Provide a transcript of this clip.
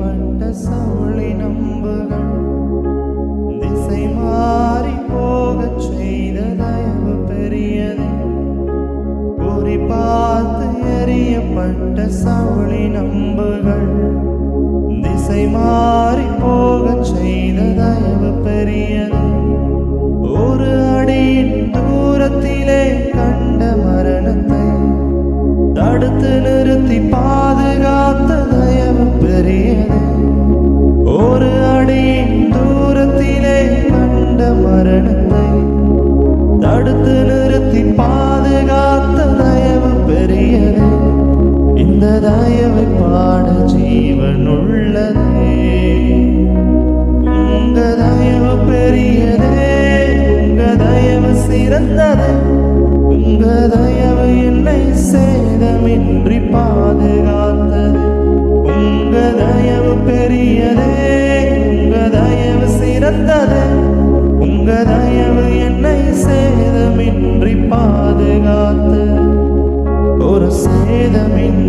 எறியப்பட்ட சவுளின் அம்புகள் திசை மாறி போகச் செய்த தயவு பெரியது. குறி பார்த்து எறியப்பட்ட சவுளின் அம்புகள் திசை மாறி போகச் செய்த தயவு பெரியது. ஒரு அடியின் தூரத்திலே கண்ட மரணத்தை தடுத்து நிறுத்தி பாதுகாத்த தயவு பெரியது. ஒரு அடியின் தூரத்திலே கண்ட மரணத்தை தடுத்து நிறுத்தி பாதுகாத்த தயவு பெரியது. இந்த தயவை பாட ஜீவன் உள்ளதே. உங்க தயவு பெரியதே, உங்க தயவு சிறந்தது. உங்க தயவு என்னை சேதமின்றி பாதுகாத்தது. உங்க தயவு பெரியதே, உங்க தயவு சிறந்தது. உங்க தயவு என்னை சேதமின்றி பாதுகாத்தது. ஒரு சேதமின்றி